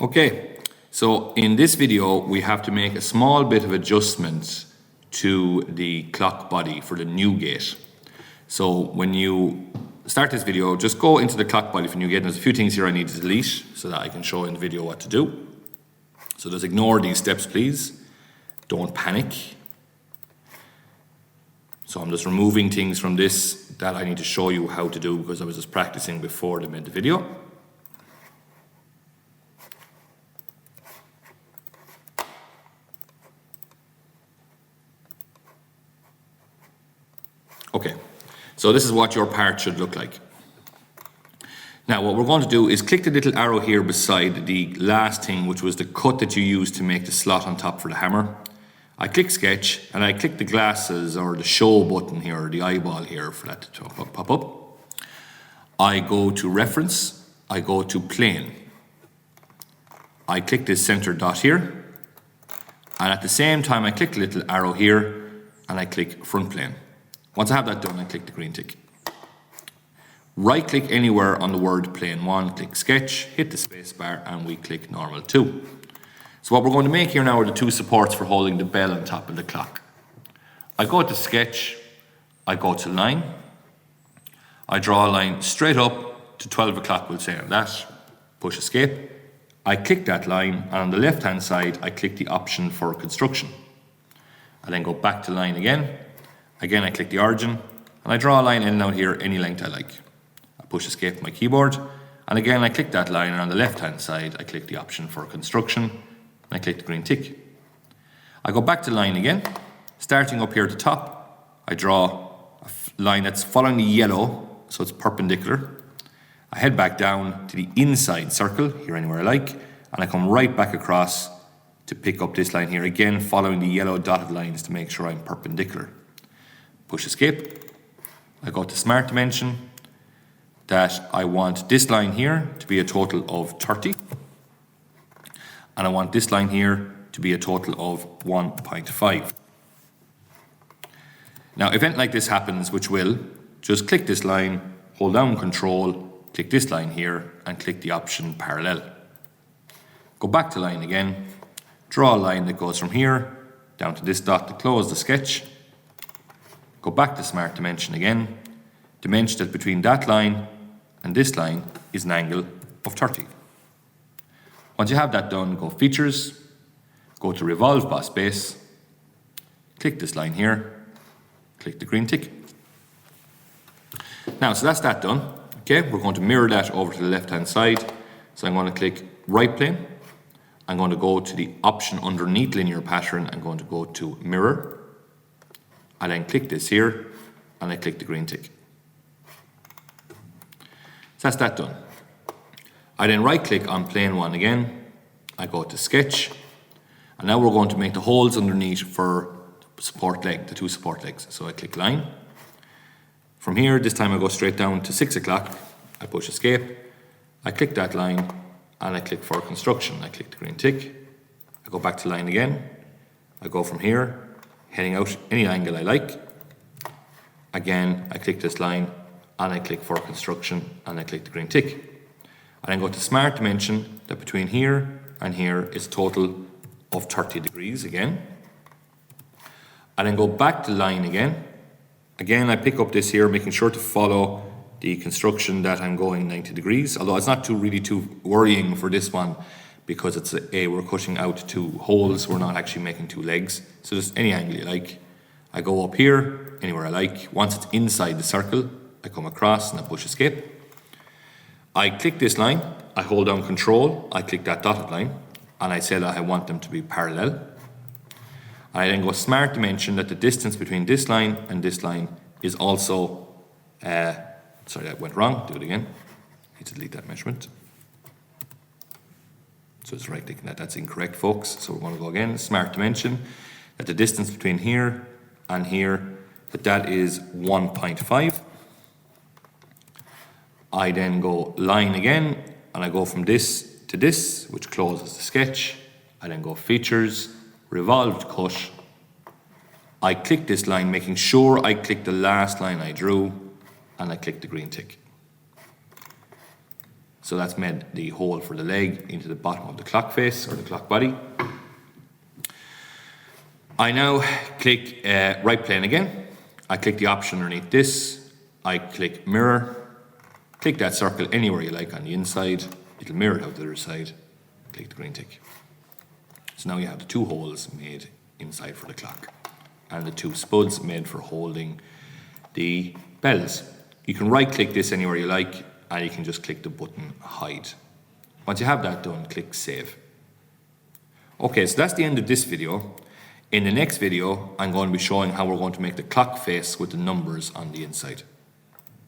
Okay, so in this video we have to make a small bit of adjustment to the clock body for the Newgate. So when you start this video, just go into the clock body for Newgate. There's a few things here I need to delete so that I can show in the video what to do. So just ignore these steps, please. Don't panic. So I'm just removing things from this that I need to show you how to do because I was just practicing before I made the video. Okay, so this is what your part should look like. Now what we're going to do is click the little arrow here beside the last thing, which was the cut that you used to make the slot on top for the hammer. I click sketch and I click the glasses or the show button here, or the eyeball here for that to pop up. I go to reference, I go to plane. I click this center dot here, and at the same time I click the little arrow here and I click front plane. Once I have that done, I click the green tick. Right click anywhere on the word plane 1, click sketch, hit the space bar, and we click normal 2. So what we're going to make here now are the two supports for holding the bell on top of the clock. I go to sketch, I go to line, I draw a line straight up to 12 o'clock, we'll say on that, push escape. I click that line, and on the left hand side I click the option for construction. I then go back to line again. Again, I click the origin, and I draw a line in and out here any length I like. I push escape on my keyboard, and again I click that line, and on the left hand side I click the option for construction, and I click the green tick. I go back to line again, starting up here at the top. I draw a line that's following the yellow, so it's perpendicular. I head back down to the inside circle, here anywhere I like, and I come right back across to pick up this line here, again following the yellow dotted lines to make sure I'm perpendicular. Push escape. I go to smart dimension, that I want this line here to be a total of 30, and I want this line here to be a total of 1.5. Now if anything like this happens, which will, just click this line, hold down control, click this line here, and click the option parallel. Go back to line again, draw a line that goes from here down to this dot to close the sketch. Go back to smart dimension again, dimension that between that line and this line is an angle of 30. Once you have that done, go features, go to revolve boss base, click this line here, click the green tick. Now, so that's that done. Okay, we're going to mirror that over to the left hand side. So I'm going to click right plane. I'm going to go to the option underneath linear pattern. I'm going to go to mirror. I then click this here, and I click the green tick. So that's that done. I then right click on plane 1 again, I go to sketch, and now we're going to make the holes underneath for support leg, the two support legs. So I click line. From here, this time I go straight down to 6 o'clock, I push escape, I click that line, and I click for construction. I click the green tick, I go back to line again, I go from here, heading out any angle I like. Again, I click this line, and I click for construction, and I click the green tick. I then go to smart dimension, that between here and here is total of 30 degrees again. I then go back to line again. Again, I pick up this here, making sure to follow the construction that I'm going 90 degrees, although it's not really too worrying for this one, because it's we're cutting out two holes, we're not actually making two legs. So just any angle you like. I go up here, anywhere I like. Once it's inside the circle, I come across and I push escape. I click this line, I hold down control, I click that dotted line, and I say that I want them to be parallel. I then go smart dimension that the distance between this line and this line is also, sorry, that went wrong, do it again. Need to delete that measurement. So it's right clicking that, that's incorrect folks. So we're going to go again, smart dimension, that the distance between here and here, that is 1.5. I then go line again, and I go from this to this, which closes the sketch. I then go features, revolved cut. I click this line, making sure I click the last line I drew, and I click the green tick. So that's made the hole for the leg into the bottom of the clock face or the clock body. I now click right plane again. I click the option underneath this. I click mirror. Click that circle anywhere you like on the inside. It'll mirror it out the other side. Click the green tick. So now you have the two holes made inside for the clock and the two spuds made for holding the bells. You can right click this anywhere you like and you can just click the button hide. Once you have that done, click save. Okay, so that's the end of this video. In the next video, I'm going to be showing how we're going to make the clock face with the numbers on the inside.